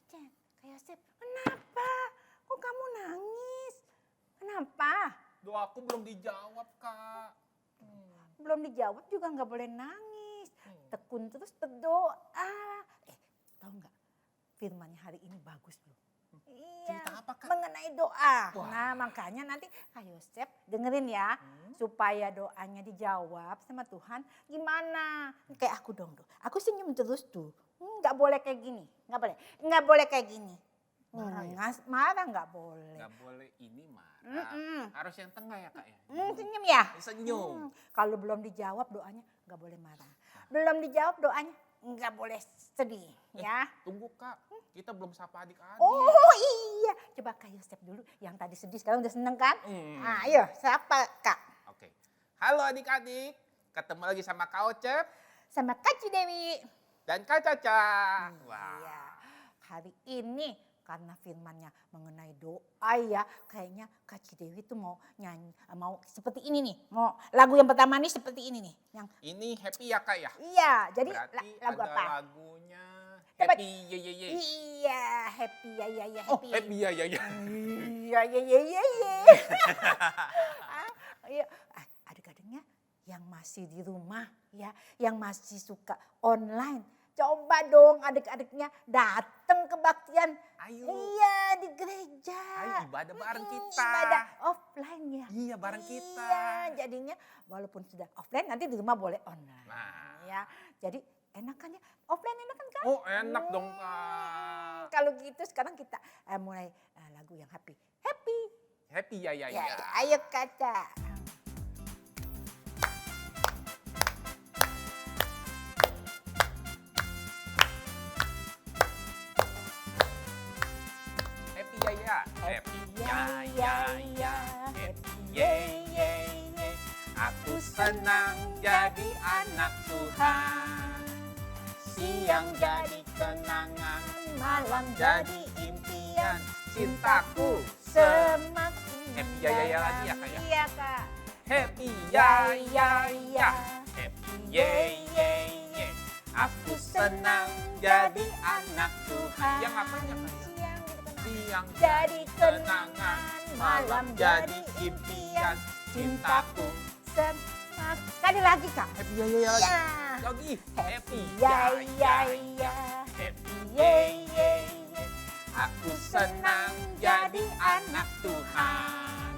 Kak Yosep, kenapa? Kok kamu nangis? Kenapa? Doaku belum dijawab, Kak. Belum dijawab juga nggak boleh nangis. Tekun terus berdoa. Tahu nggak? Firmannya hari ini bagus loh. Iya, Cerita apa, Kak? mengenai doa. Wah. Nah, makanya nanti Kak Yosep dengerin ya. Supaya doanya dijawab sama Tuhan gimana. Kayak aku dong. Aku senyum terus tuh. Nggak boleh kayak gini. Nggak boleh. Nggak boleh kayak gini. Marah ya? Marah nggak boleh. Nggak boleh ini marah. Harus yang tengah ya, Kak ya? Senyum ya? Senyum. Kalau belum dijawab doanya nggak boleh marah. Belum dijawab doanya nggak boleh sedih ya. Tunggu, Kak. Kita belum sapa adik-adik. Oh iya. Coba Kak Yosep dulu. Yang tadi sedih sekarang udah seneng kan? Nah, ayo sapa Kak. Oke. Halo adik-adik. Ketemu lagi sama Kak Ocep Sama Kak Cidewi. dan Kak Caca. Wah. Iya. Hari ini karena firmannya mengenai doa ya, kayaknya Kak Cidewi tuh mau nyanyi, mau seperti ini nih. Mau lagu yang pertama nih seperti ini nih. Yang Ini happy ya, Kak ya? iya, jadi Berarti lagu ada apa? lagunya Coba. Happy Ye Ye Ye. Iya, happy ya ya ya Oh, happy. happy ya ya ya. Iya ya ya ya ya. Iya, adik-adiknya yang masih di rumah ya, yang masih suka online. Coba dong adik-adiknya datang kebaktian. Ayo. Iya, di gereja. Ayo ibadah bareng kita. Ibadah offline ya. Iya, bareng kita. Iya, jadinya walaupun sudah offline nanti di rumah boleh online. Nah. Ya, jadi enakan ya. Offline enakan kan? Oh, enak dong, Kak. Kalau gitu sekarang kita mulai lagu yang happy. Happy. Happy ya ya Ya, ya. ayo Kaca. Happy ya ya. Happy ya ya ya. Happy ye ye ye. Aku senang jadi anak Tuhan. Siang jadi kenangan, malam jadi impian. Cintaku Semakin Happy ya ya ya lagi ya, Kak ya? Iya Kak. happy ya ya ya. Happy ye ye ye. Aku senang jadi anak Tuhan. Yang apa ya, Kak? Siang Jadi kenangan, malam jadi impian. Cintaku Sekali lagi Kak. happy ya ya ya lagi. Ya. Lagi happy Ya ya ya. Happy ye ye ye. Aku senang jadi anak Tuhan.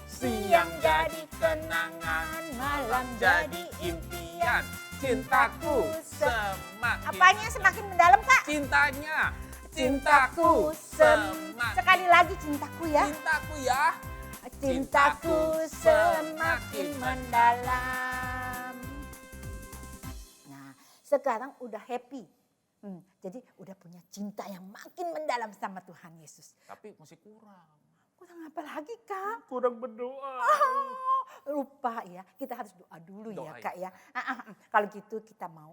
Siang jadi kenangan, malam jadi impian. Cintaku semakin. Apanya semakin mendalam Kak? Cintanya. Cintaku semakin. Sekali lagi cintaku ya. Cintaku ya. Cintaku semakin mendalam. Nah, sekarang udah happy. Jadi udah punya cinta yang makin mendalam sama Tuhan Yesus. Tapi masih kurang. Kurang apa lagi Kak? Kurang berdoa. Lupa ya, kita harus doa dulu Doa ya Kak ya. ya. Kalau gitu kita mau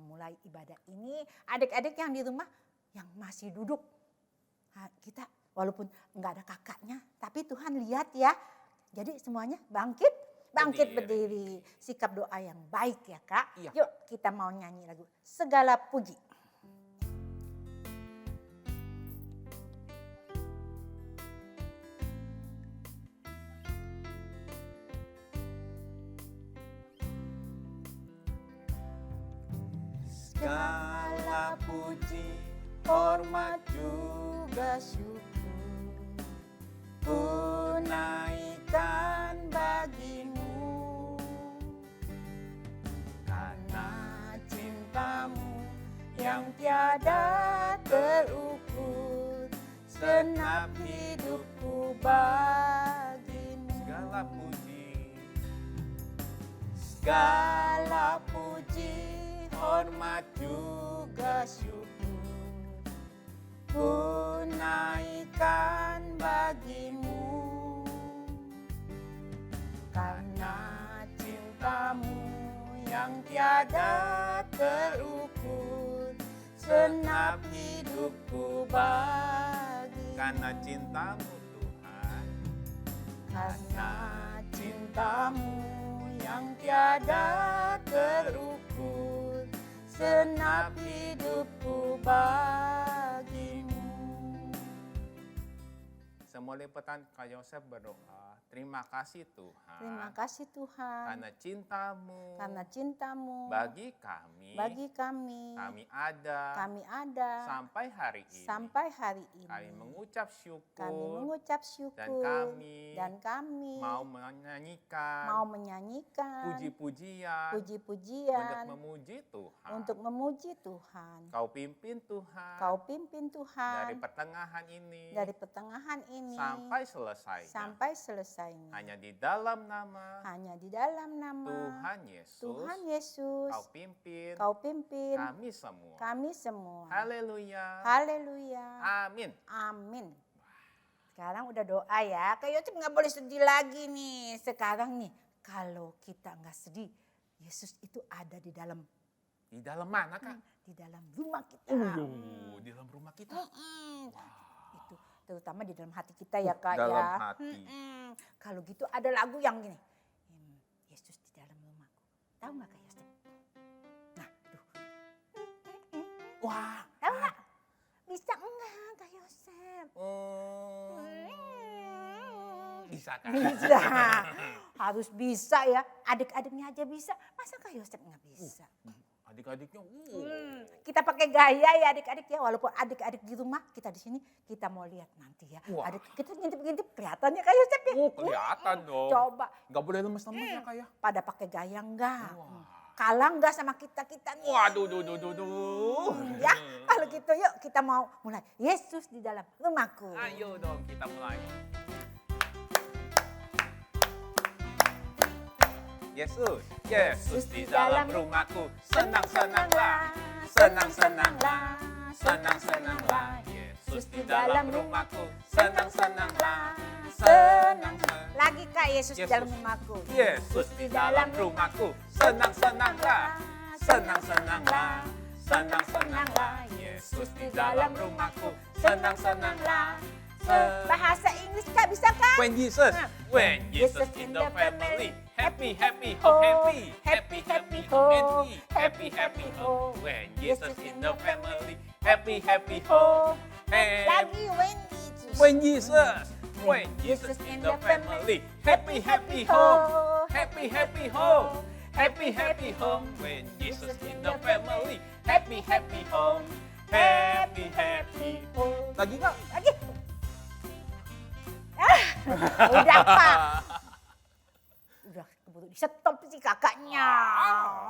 mulai ibadah ini. Adik-adik yang di rumah yang masih duduk. Kita walaupun nggak ada kakaknya, tapi Tuhan lihat ya. Jadi semuanya bangkit berdiri. Sikap doa yang baik ya Kak. Iya. Yuk kita mau nyanyi lagu Segala Puji. Segala puji, hormat juga syukur ku naikkan bagimu, karena cintamu yang tiada terukur, senap hidupku bagimu. Segala puji, hormat juga syukur ku naikkan bagimu, karena cintamu yang tiada terukur, senap hidupku bagimu. Karena cintamu Tuhan, Karena cintamu yang tiada terukur, senap hidupku bagimu. Semula petang Kak Yosef berdoa, terima kasih Tuhan. Terima kasih Tuhan Karena cintamu. karena cintamu Bagi kami. kami ada. Sampai hari ini. sampai hari ini. Kami mengucap syukur. Kami mengucap syukur Dan kami mau menyanyikan menyanyikan puji-pujian puji-pujian untuk memuji Tuhan. Kau pimpin Tuhan. pimpin Tuhan Dari pertengahan ini. pertengahan ini sampai selesainya. Hanya di dalam nama Tuhan Yesus. Kau pimpin kami semua. Haleluya. Amin. Amin. Sekarang udah doa ya. Kak Yosef nggak boleh sedih lagi nih. Sekarang nih, kalau kita nggak sedih, Yesus itu ada di dalam. Di dalam mana, Kak? Di dalam rumah kita. Di dalam rumah kita. Itu terutama di dalam hati kita ya Kak Dalam ya. hati. Kalau gitu ada lagu yang gini. Yesus di dalam rumahku. Tahu nggak Kak Yosef? Nah, tuh. Wah. Tahu nggak? Bisa enggak Kak Yosef? Bisa Kak? Bisa. Harus bisa ya. Adik-adiknya aja bisa. Masa Kak Yosef nggak bisa? Adik-adiknya. Kita pakai gaya ya adik-adik ya. Walaupun adik-adik di rumah, kita di sini kita mau lihat nanti ya. Wah. Adik kita ngintip-ngintip kelihatannya Kak Yosef ya. Kelihatan dong. Coba. Nggak boleh lemes-lemes ya Kak ya? Pada pakai gaya enggak? Wah. Kalah enggak sama kita nih? Waduh. Ya, kalau gitu yuk kita mau mulai. Yesus di dalam rumahku. Ayo dong kita mulai. Yesus di dalam rumahku, senang-senanglah, senang-senanglah, senang-senanglah. Yesus di dalam rumahku, senang-senanglah, senang-senang. Lagi Kak, Yesus di dalam rumahku. Yesus di dalam rumahku, senang-senanglah, senang-senanglah, senang-senanglah. Yesus di dalam rumahku, senang-senanglah. Bahasa Inggris Kak, bisa Kak? When Jesus in the family, happy ho, happy ho, happy ho. When Jesus in the family, happy ho, Lagi When Jesus in the family, happy ho, happy ho, happy ho. When Jesus in the family, happy ho, happy ho. Lagi nggak? Lagi. Udah Pak. Udah keburu di stop sih kakaknya.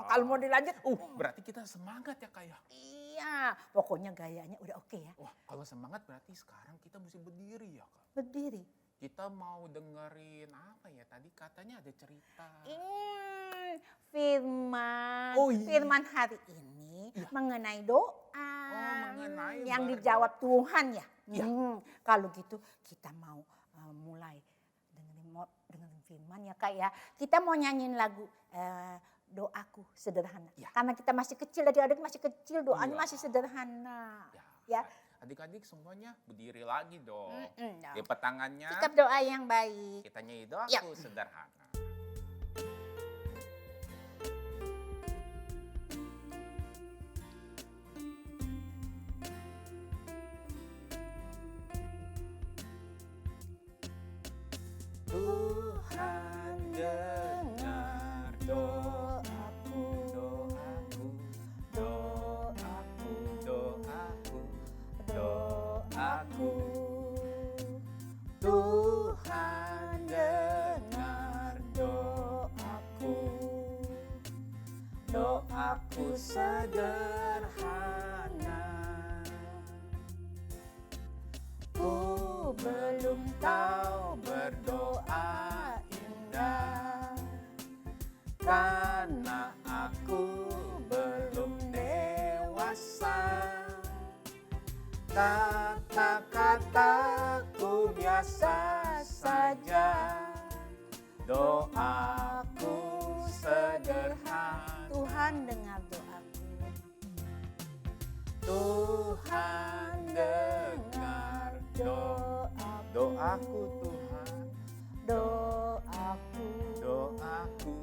Kalau mau dilanjut. Berarti kita semangat ya Kak ya? Iya. Pokoknya gayanya udah oke ya. Wah, kalau semangat berarti sekarang kita mesti berdiri ya Kak? Berdiri. Kita mau dengerin apa ya? Tadi katanya ada cerita. Firman. Oh, iya. Firman hari ini mengenai doa. Mengenai yang berdoa. dijawab Tuhan ya. Iya. Kalau gitu kita mau mulai dengerin firman ya Kak ya. Kita mau nyanyiin lagu doaku sederhana. Ya. Karena kita masih kecil, adik-adik masih kecil, doanya Iya. masih sederhana. Ya. Adik-adik semuanya berdiri lagi dong. Dong. Lipat tangannya. Sikap doa yang baik. Kita nyanyi doaku Ya. sederhana. Tuhan dengar doaku, doaku, doaku, doaku. Tuhan dengar doaku, doaku sederhana. Ku belum tahu berdoa indah, karena aku belum dewasa. Kata-kataku biasa saja, doaku sederhana. Tuhan dengar doaku. Tuhan dengar doaku Tuhan, Doaku. doaku,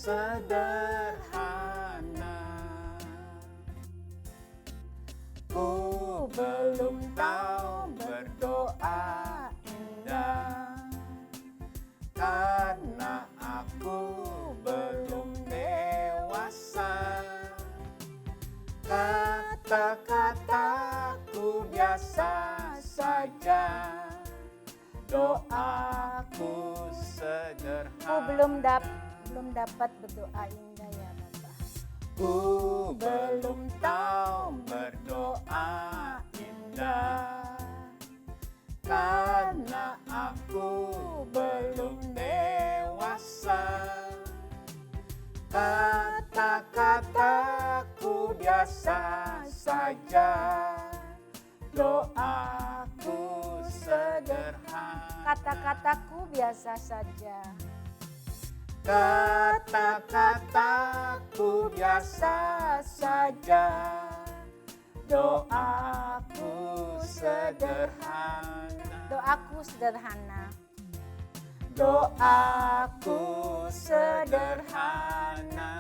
sederhana. Ku belum tahu berdoa indah, karena aku belum dewasa. Kata-kataku biasa saja, doaku sederhana. Ku belum dapat berdoa indah ya Bapak. Ku belum tahu berdoa indah, karena aku belum dewasa. Kata-kataku biasa saja, doaku sederhana. Kata-kataku biasa saja. Kata-kataku biasa saja, doaku sederhana. Doaku sederhana. Doaku sederhana.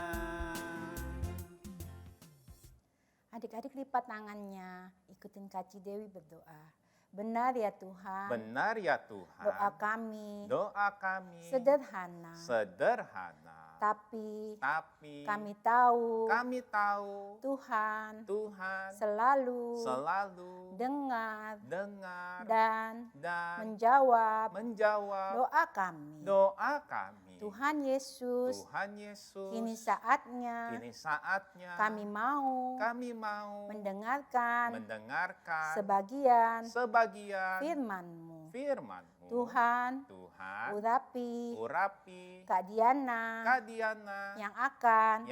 Adik-adik lipat tangannya, ikutin Kak Cidewi berdoa. Benar ya Tuhan, Benar ya Tuhan. doa kami sederhana. tapi Tapi kami tahu Tuhan selalu dengar dan menjawab doa kami. Tuhan Yesus, kini saatnya kami mau mendengarkan sebagian firman-Mu. Tuhan, urapi Kak Diana yang akan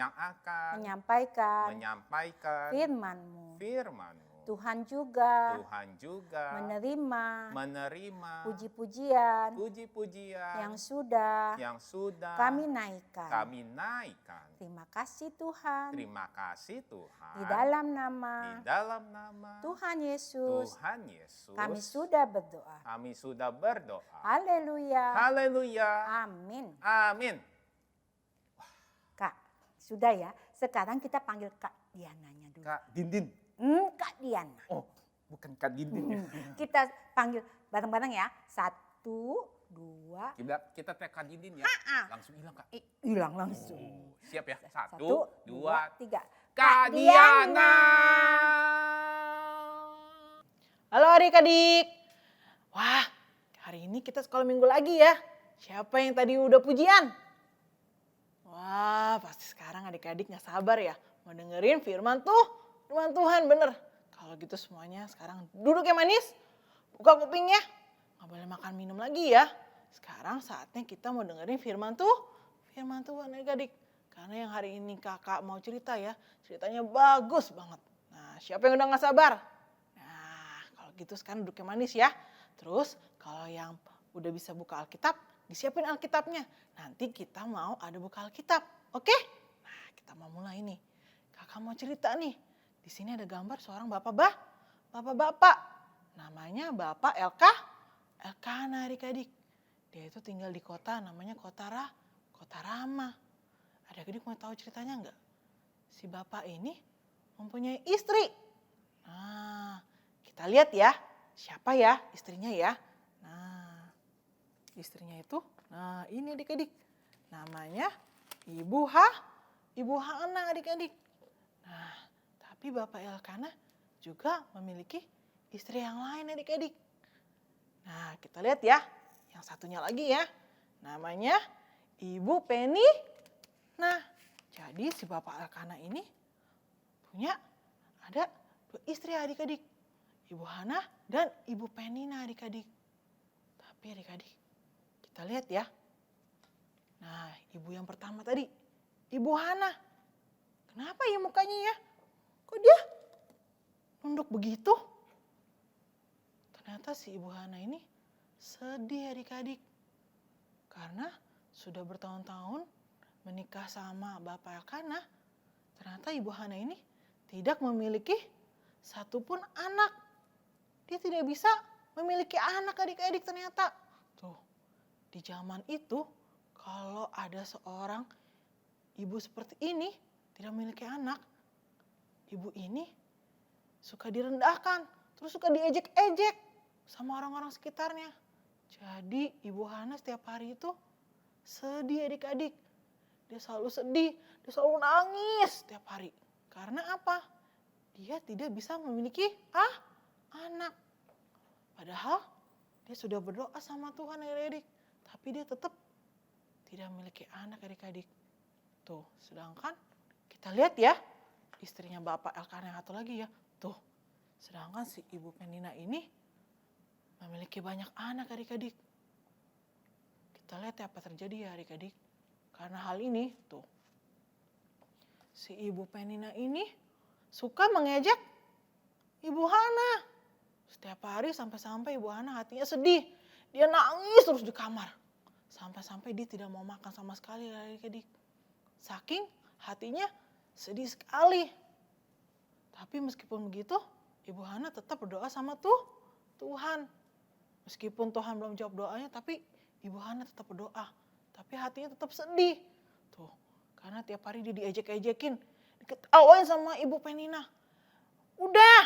menyampaikan firman-Mu. Tuhan juga menerima puji-pujian yang sudah kami naikkan. Terima kasih Tuhan. Di dalam nama Tuhan Yesus, kami sudah berdoa. Haleluya. Amin. Amin. Kak, sudah ya. Sekarang kita panggil Kak Diananya dulu. Kak Dindin. Kak Diana. Oh, bukan Kak Dindin ya. Kita panggil bareng-bareng ya. 1, 2. Kita tag Kak Dindin ya. Langsung hilang Kak. Hilang langsung. Oh, siap ya. 1, 2, 3. Kak Diana. Halo adik-adik. Wah, hari ini kita sekolah minggu lagi ya. Siapa yang tadi udah pujian? Wah, pasti sekarang adik-adik gak sabar ya. Mau dengerin firman Tuhan bener. Kalau gitu semuanya sekarang duduk ya manis. Buka kupingnya. Gak boleh makan minum lagi ya. Sekarang saatnya kita mau dengerin firman Tuhan adik-adik. Karena yang hari ini kakak mau cerita ya. Ceritanya bagus banget. Nah, siapa yang udah gak sabar? Nah, kalau gitu sekarang duduk yang manis ya. Terus kalau yang udah bisa buka Alkitab, disiapin Alkitabnya. Nanti kita mau ada buka Alkitab. Oke? Nah, kita mau mulai nih. Kakak mau cerita nih. Di sini ada gambar seorang bapak-bapak. Namanya Bapak Elkana adik-adik. Dia itu tinggal di kota namanya Kota Rama. Adik-adik mau tahu ceritanya enggak? Si bapak ini mempunyai istri. Nah, kita lihat ya. Siapa ya istrinya ya? Nah, istrinya itu, nah ini adik-adik. Namanya Ibu Hana adik-adik. Nah, tapi Bapak Elkana juga memiliki istri yang lain adik-adik. Nah, kita lihat ya. Yang satunya lagi ya. Namanya Ibu Penny. Nah, jadi si Bapak Elkana ini punya ada 2 istri adik-adik. Ibu Hana dan Ibu Penina adik-adik. Tapi adik-adik, kita lihat ya. Nah, ibu yang pertama tadi, Ibu Hana. Kenapa ya mukanya ya? Kok dia nunduk begitu? Ternyata si Ibu Hana ini sedih adik-adik. Karena sudah bertahun-tahun menikah sama Bapak Elkana. Ternyata Ibu Hana ini tidak memiliki satupun anak. Dia tidak bisa memiliki anak adik-adik ternyata. Tuh, di zaman itu kalau ada seorang ibu seperti ini tidak memiliki anak, ibu ini suka direndahkan, terus suka diejek-ejek sama orang-orang sekitarnya. Jadi Ibu Hana setiap hari itu sedih adik-adik. Dia selalu sedih, dia selalu nangis setiap hari. Karena apa? Dia tidak bisa memiliki anak. Padahal dia sudah berdoa sama Tuhan adik-adik. Tapi dia tetap tidak memiliki anak adik-adik. Tuh, sedangkan kita lihat ya, istrinya Bapak Elkanah yang satu lagi ya. Tuh, sedangkan si Ibu Penina ini memiliki banyak anak adik-adik. Kita lihat ya apa terjadi ya adik-adik. Karena hal ini tuh, si Ibu Penina ini suka mengejek Ibu Hana. Setiap hari sampai-sampai Ibu Hana hatinya sedih. Dia nangis terus di kamar. Sampai-sampai dia tidak mau makan sama sekali adik-adik. Saking hatinya sedih sekali. Tapi meskipun begitu, Ibu Hana tetap berdoa sama Tuhan. Meskipun Tuhan belum jawab doanya, tapi Ibu Hana tetap berdoa. Tapi hatinya tetap sedih. Tuh, karena tiap hari dia diejek-ejekin, diketawain sama Ibu Penina. Udah,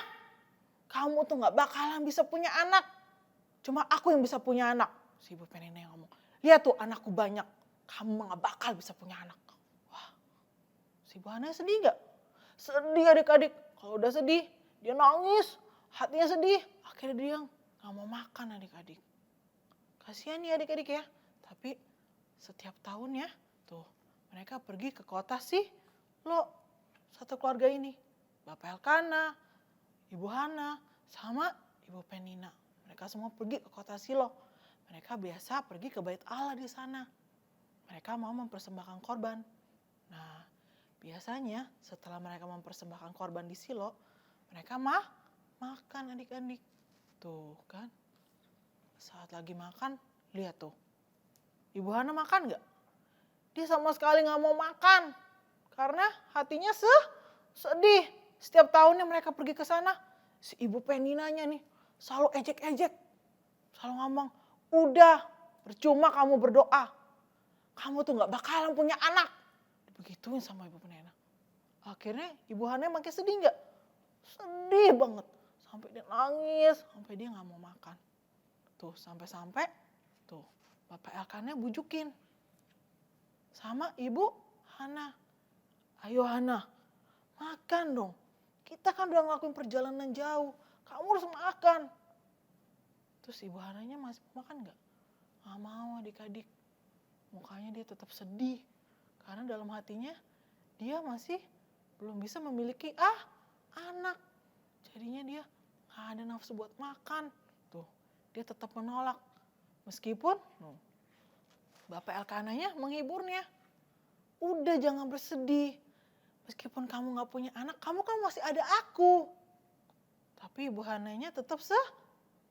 kamu tuh gak bakalan bisa punya anak. Cuma aku yang bisa punya anak. Si Ibu Penina yang ngomong, lihat tuh anakku banyak, kamu gak bakal bisa punya anak. Wah, si Ibu Hana sedih gak? Sedih adik-adik. Kalau udah sedih, dia nangis, hatinya sedih. Akhirnya dia gak mau makan adik-adik. Kasihan nih adik-adik ya. Tapi setiap tahun ya, tuh mereka pergi ke kota Silo. Satu keluarga ini. Bapak Elkanah, Ibu Hana, sama Ibu Penina. Mereka semua pergi ke kota Silo. Mereka biasa pergi ke bait Allah di sana. Mereka mau mempersembahkan korban. Nah, biasanya setelah mereka mempersembahkan korban di Silo, mereka makan adik-adik. Tuh kan, saat lagi makan, lihat tuh. Ibu Hana makan gak? Dia sama sekali gak mau makan. Karena hatinya sedih. Setiap tahunnya mereka pergi ke sana, si Ibu Peninanya nih selalu ejek-ejek. Selalu ngomong, udah percuma kamu berdoa. Kamu tuh gak bakalan punya anak. Begituin sama Ibu Penina. Akhirnya Ibu Hana makin sedih gak? Sedih banget. Sampai dia nangis, sampai dia gak mau makan. Tuh sampai-sampai tuh Bapak Elkanah bujukin sama Ibu Hana. Ayo Hana, makan dong. Kita kan udah ngelakuin perjalanan jauh. Kamu harus makan. Terus Ibu Hananya masih mau makan gak? Gak mau adik-adik. Mukanya dia tetap sedih. Karena dalam hatinya dia masih belum bisa memiliki anak. Jadinya dia gak ada nafsu buat makan. Tuh, dia tetap menolak. Meskipun Bapak Elkanahnya menghiburnya. Udah jangan bersedih. Meskipun kamu gak punya anak, kamu kan masih ada aku. Tapi Ibu Hananya tetap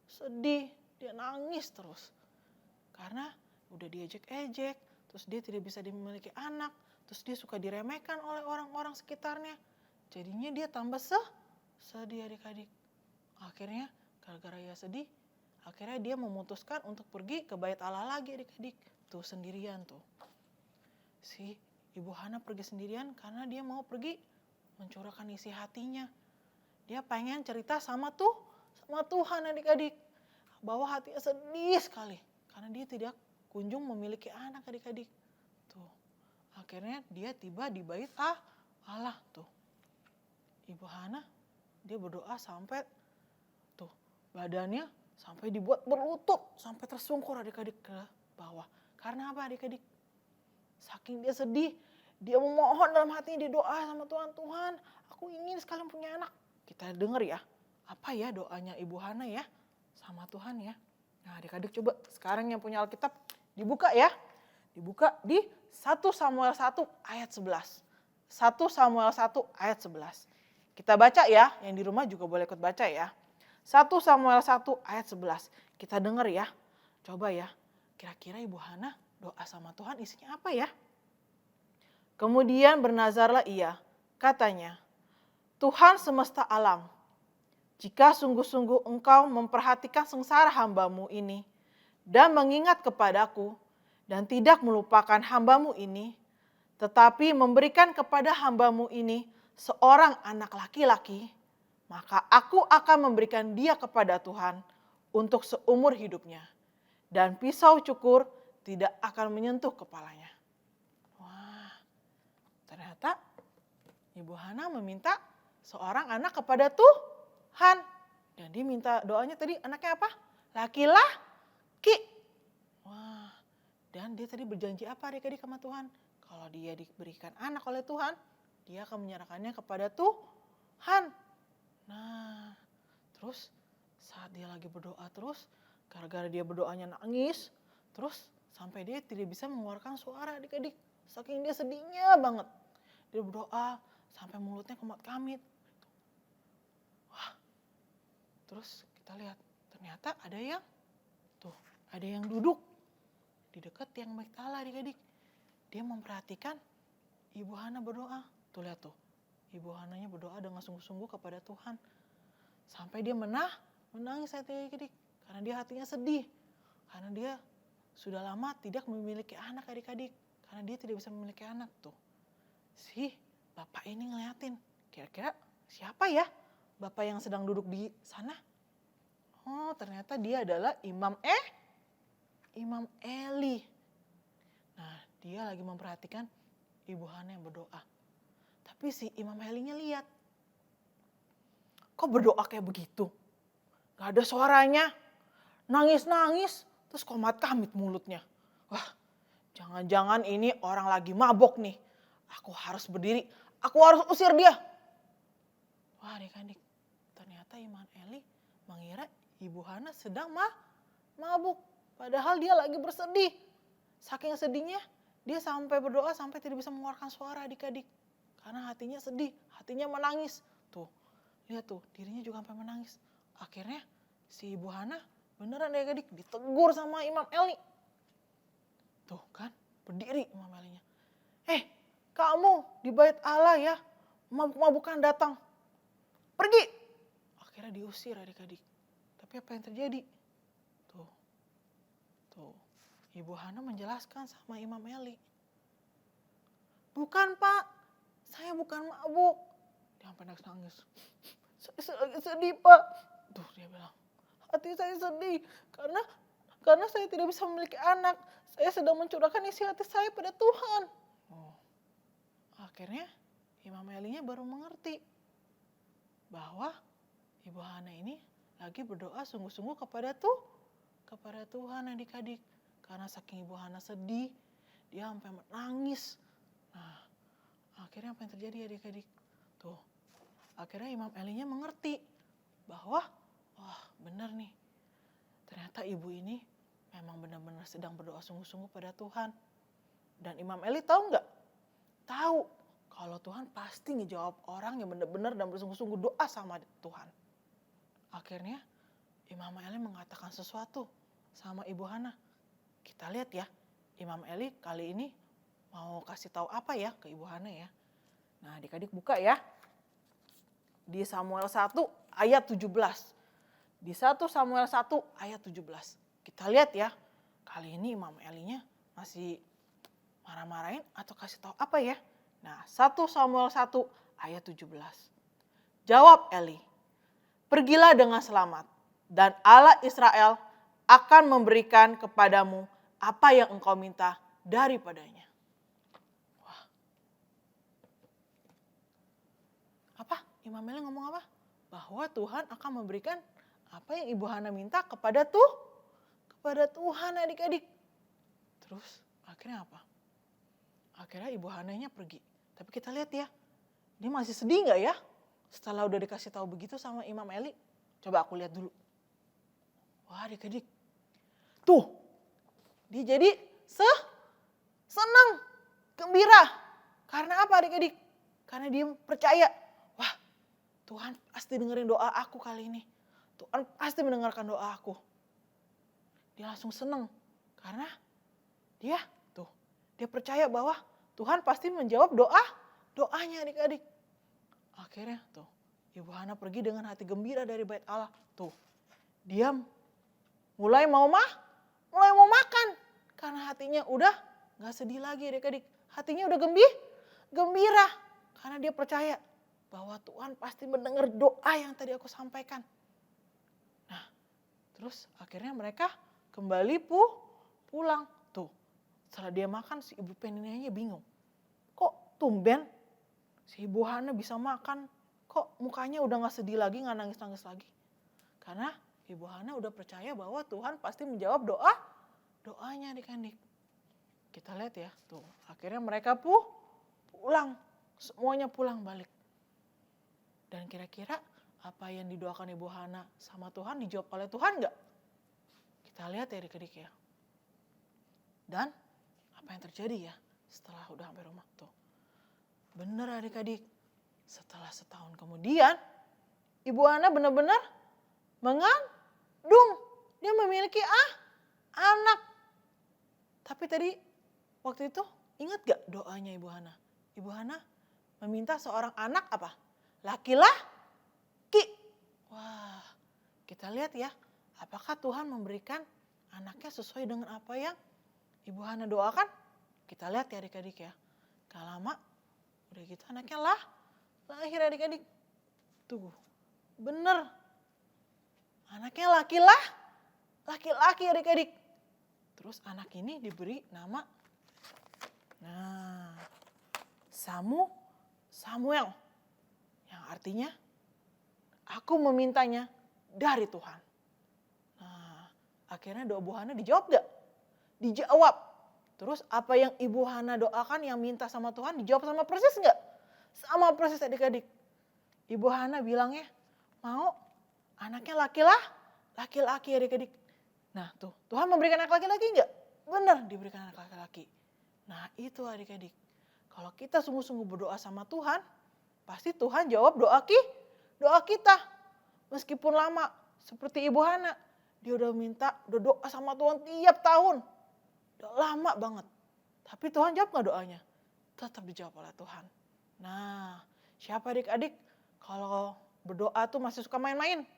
sedih. Dia nangis terus. Karena udah diejek-ejek. Terus dia tidak bisa dimiliki anak. Terus dia suka diremehkan oleh orang-orang sekitarnya. Jadinya dia tambah sedih adik-adik. Akhirnya gara-gara dia sedih, akhirnya dia memutuskan untuk pergi ke bait Allah lagi adik-adik. Tuh sendirian tuh. Si Ibu Hana pergi sendirian karena dia mau pergi mencurahkan isi hatinya. Dia pengen cerita sama Tuhan adik-adik. Bahwa hatinya sedih sekali. Karena dia tidak kunjung memiliki anak adik-adik. Tuh. Akhirnya dia tiba di bait Allah tuh. Ibu Hana dia berdoa sampai tuh badannya sampai dibuat berlutut, sampai tersungkur adik-adik ke bawah. Karena apa adik-adik? Saking dia sedih, dia memohon dalam hatinya, dia doa sama Tuhan, Tuhan aku ingin sekalian punya anak. Kita dengar ya, apa ya doanya Ibu Hana ya sama Tuhan ya. Nah adik-adik coba sekarang yang punya Alkitab dibuka ya. Dibuka di 1 Samuel 1 ayat 11. 1 Samuel 1 ayat 11. Kita baca ya, yang di rumah juga boleh ikut baca ya. 1 Samuel 1 ayat 11. Kita dengar ya. Coba ya, kira-kira Ibu Hana doa sama Tuhan isinya apa ya? Kemudian bernazarlah ia, katanya, Tuhan semesta alam, jika sungguh-sungguh engkau memperhatikan sengsara hambamu ini, dan mengingat kepadaku, dan tidak melupakan hambamu ini, tetapi memberikan kepada hambamu ini seorang anak laki-laki, maka aku akan memberikan dia kepada Tuhan untuk seumur hidupnya. Dan pisau cukur tidak akan menyentuh kepalanya. Wah, ternyata Ibu Hana meminta seorang anak kepada Tuhan. Dan dia minta doanya tadi anaknya apa? Laki-laki. Wah, dan dia tadi berjanji apa adik-adik sama Tuhan? Kalau dia diberikan anak oleh Tuhan, dia akan menyerahkannya kepada Tuhan. Nah, terus saat dia lagi berdoa terus, gara-gara dia berdoanya nangis, terus sampai dia tidak bisa mengeluarkan suara adik-adik. Saking dia sedihnya banget. Dia berdoa sampai mulutnya kemat-kamit. Wah, terus kita lihat ternyata ada yang duduk di dekat tiang bait Allah adik-adik. Dia memperhatikan Ibu Hana berdoa. Tuh lihat tuh, Ibu Hananya berdoa dengan sungguh-sungguh kepada Tuhan. Sampai dia menangis adik-adik. Karena dia hatinya sedih. Karena dia sudah lama tidak memiliki anak adik-adik. Karena dia tidak bisa memiliki anak tuh. Si bapak ini ngeliatin. Kira-kira siapa ya bapak yang sedang duduk di sana? Oh, ternyata dia adalah Imam Eli. Nah, dia lagi memperhatikan Ibu Hana yang berdoa. Tapi si Imam Elinya lihat. Kok berdoa kayak begitu? Gak ada suaranya. Nangis-nangis. Terus komat-kamit mulutnya. Wah, jangan-jangan ini orang lagi mabok nih. Aku harus berdiri. Aku harus usir dia. Wah, adik-adik. Ternyata Imam Eli mengira Ibu Hana sedang mabuk. Padahal dia lagi bersedih. Saking sedihnya, dia sampai berdoa sampai tidak bisa mengeluarkan suara adik-adik. Karena hatinya sedih, hatinya menangis. Tuh, lihat tuh, dirinya juga sampai menangis. Akhirnya si Ibu Hana beneran adik-adik ditegur sama Imam Eli. Tuh kan, berdiri Imam Elinya. Kamu di bait Allah ya, mabuk-mabukan datang. Pergi. Akhirnya diusir adik-adik. Tapi apa yang terjadi? Tuh, Ibu Hana menjelaskan sama Imam Eli. Bukan Pak, saya bukan mabuk. Dia sampai nangis. Saya lagi sedih Pak. Tuh dia bilang, hati saya sedih karena saya tidak bisa memiliki anak. Saya sedang mencurahkan isi hati saya pada Tuhan. Akhirnya Imam Elinya baru mengerti bahwa Ibu Hana ini lagi berdoa sungguh-sungguh kepada Tuhan adik-adik. Karena saking Ibu Hana sedih, dia sampai menangis. Nah, akhirnya apa yang terjadi adik-adik? Tuh, akhirnya Imam Elinya mengerti bahwa, wah benar nih. Ternyata ibu ini memang benar-benar sedang berdoa sungguh-sungguh pada Tuhan. Dan Imam Eli tahu nggak? Tahu kalau Tuhan pasti ngejawab orang yang benar-benar dan bersungguh-sungguh doa sama Tuhan. Akhirnya Imam Eli mengatakan sesuatu sama Ibu Hana. Kita lihat ya, Imam Eli kali ini mau kasih tahu apa ya ke Ibu Hana ya. Nah, adik-adik buka ya. Di Samuel 1 ayat 17. Di 1 Samuel 1 ayat 17. Kita lihat ya, kali ini Imam Elinya masih marah-marahin atau kasih tahu apa ya. Nah, 1 Samuel 1 ayat 17. Jawab Eli, pergilah dengan selamat dan Allah Israel akan memberikan kepadamu apa yang engkau minta daripadanya. Wah. Apa? Imam Eli ngomong apa? Bahwa Tuhan akan memberikan apa yang Ibu Hana minta kepada Tuhan adik-adik. Terus akhirnya apa? Akhirnya Ibu Hananya pergi. Tapi kita lihat ya, dia masih sedih gak ya? Setelah udah dikasih tahu begitu sama Imam Eli. Coba aku lihat dulu. Wah adik-adik. Tuh, dia jadi senang, gembira. Karena apa adik-adik? Karena dia percaya, wah Tuhan pasti dengerin doa aku kali ini. Tuhan pasti mendengarkan doa aku. Dia langsung senang. Karena dia percaya bahwa Tuhan pasti menjawab doanya adik-adik. Akhirnya tuh, Ibu Hana pergi dengan hati gembira dari bait Allah. Tuh, dia mulai mau makan. Karena hatinya udah gak sedih lagi adik-adik. hatinya udah gembira. Karena dia percaya bahwa Tuhan pasti mendengar doa yang tadi aku sampaikan. Nah, terus akhirnya mereka kembali pulang. Tuh, setelah dia makan si ibu Peninianya bingung. Kok tumben si ibu Hana bisa makan, kok mukanya udah gak sedih lagi, gak nangis-nangis lagi. Karena ibu Hana udah percaya bahwa Tuhan pasti menjawab doanya adik-adik. Kita lihat ya, tuh akhirnya mereka pulang, semuanya pulang balik. Dan kira-kira apa yang didoakan ibu Hana sama Tuhan dijawab oleh Tuhan gak? Kita lihat ya adik-adik ya. Dan apa yang terjadi ya setelah udah sampai rumah tuh. Bener adik-adik, setelah setahun kemudian ibu Hana benar-benar mengandung. Dia memiliki anak. Tapi tadi waktu itu ingat gak doanya ibu Hana? Ibu Hana meminta seorang anak apa? Laki-laki. Wah, kita lihat ya, apakah Tuhan memberikan anaknya sesuai dengan apa yang ibu Hana doakan? Kita lihat ya adik-adik ya. Gak lama, udah gitu anaknya lahir adik-adik. Tuh, bener. Anaknya laki-laki adik-adik. Terus anak ini diberi nama, Samuel. Yang artinya, aku memintanya dari Tuhan. Nah, akhirnya doa ibu Hana dijawab gak? Dijawab. Terus apa yang ibu Hana doakan yang minta sama Tuhan dijawab sama persis gak? Sama persis adik-adik. Ibu Hana bilangnya mau anaknya laki-laki adik-adik. Nah tuh, Tuhan memberikan anak laki-laki gak? Benar diberikan anak laki-laki. Nah itu adik-adik. Kalau kita sungguh-sungguh berdoa sama Tuhan, pasti Tuhan jawab doa kita. Meskipun lama, seperti ibu Hana. Dia udah doa sama Tuhan tiap tahun. Udah lama banget. Tapi Tuhan jawab gak doanya? Tetap dijawab oleh Tuhan. Nah, siapa adik-adik kalau berdoa tuh masih suka main-main?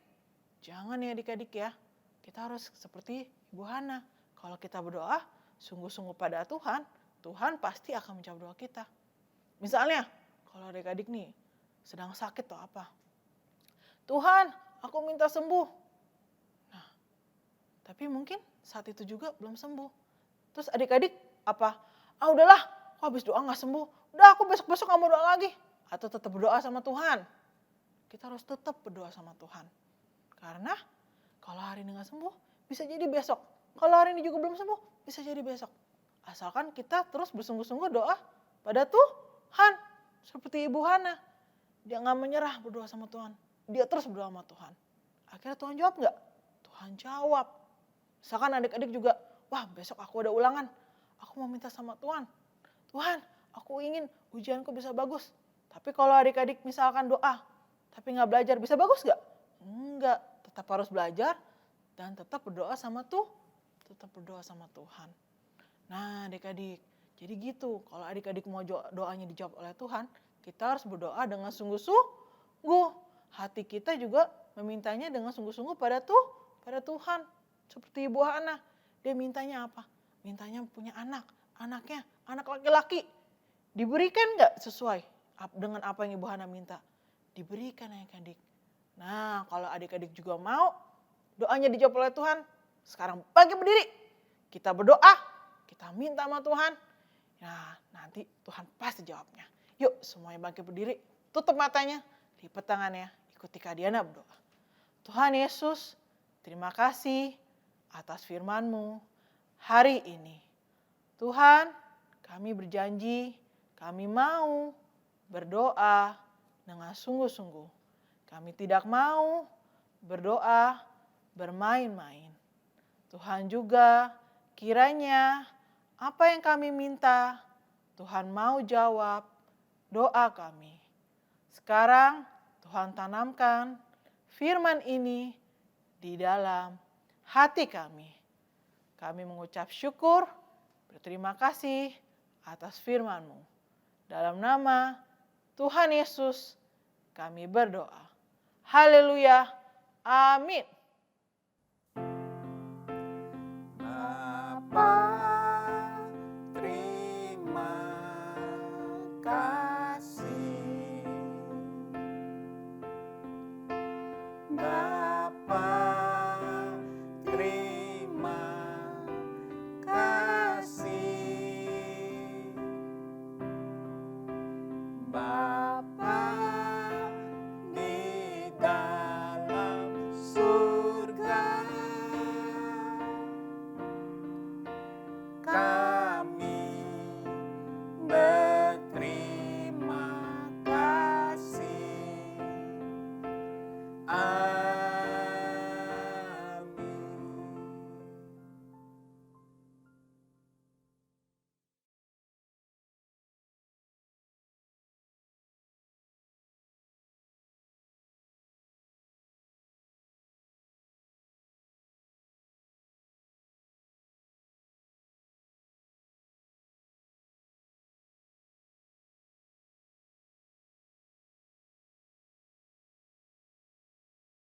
Jangan ya adik-adik ya. Kita harus seperti ibu Hana. Kalau kita berdoa sungguh-sungguh pada Tuhan, Tuhan pasti akan menjawab doa kita. Misalnya, kalau adik-adik nih sedang sakit atau apa. Tuhan, aku minta sembuh. Nah, tapi mungkin saat itu juga belum sembuh. Terus adik-adik apa? Udahlah, aku habis doa gak sembuh. Udah aku besok-besok gak mau doa lagi. Atau tetap berdoa sama Tuhan. Kita harus tetap berdoa sama Tuhan. Karena kalau hari ini gak sembuh, bisa jadi besok. Kalau hari ini juga belum sembuh, bisa jadi besok. Asalkan kita terus bersungguh-sungguh doa pada Tuhan. Seperti ibu Hana. Dia gak menyerah berdoa sama Tuhan. Dia terus berdoa sama Tuhan. Akhirnya Tuhan jawab gak? Tuhan jawab. Misalkan adik-adik juga, wah besok aku ada ulangan. Aku mau minta sama Tuhan. Tuhan, aku ingin ujianku bisa bagus. Tapi kalau adik-adik misalkan doa, tapi gak belajar, bisa bagus gak? Enggak, tetap harus belajar dan tetap berdoa sama Tuhan. Nah adik-adik, jadi gitu. Kalau adik-adik mau doanya dijawab oleh Tuhan, kita harus berdoa dengan sungguh-sungguh. Hati kita juga memintanya dengan sungguh-sungguh pada Tuhan. Seperti ibu Hana, dia mintanya apa? Mintanya punya anaknya anak laki-laki. Diberikan gak sesuai dengan apa yang ibu Hana minta? Diberikan adik-adik. Nah kalau adik-adik juga mau doanya dijawab oleh Tuhan, sekarang bangkit berdiri. Kita berdoa, kita minta sama Tuhan. Nah nanti Tuhan pasti jawabnya. Yuk semuanya bangkit berdiri, tutup matanya, lipat tangannya, ikuti Kak Diana berdoa. Tuhan Yesus, terima kasih atas firman-Mu hari ini. Tuhan, kami berjanji, kami mau berdoa dengan sungguh-sungguh. Kami tidak mau berdoa bermain-main. Tuhan juga kiranya apa yang kami minta, Tuhan mau jawab doa kami. Sekarang Tuhan tanamkan firman ini di dalam hati kami. Kami mengucap syukur, berterima kasih atas firman-Mu. Dalam nama Tuhan Yesus kami berdoa. Haleluya. Amin.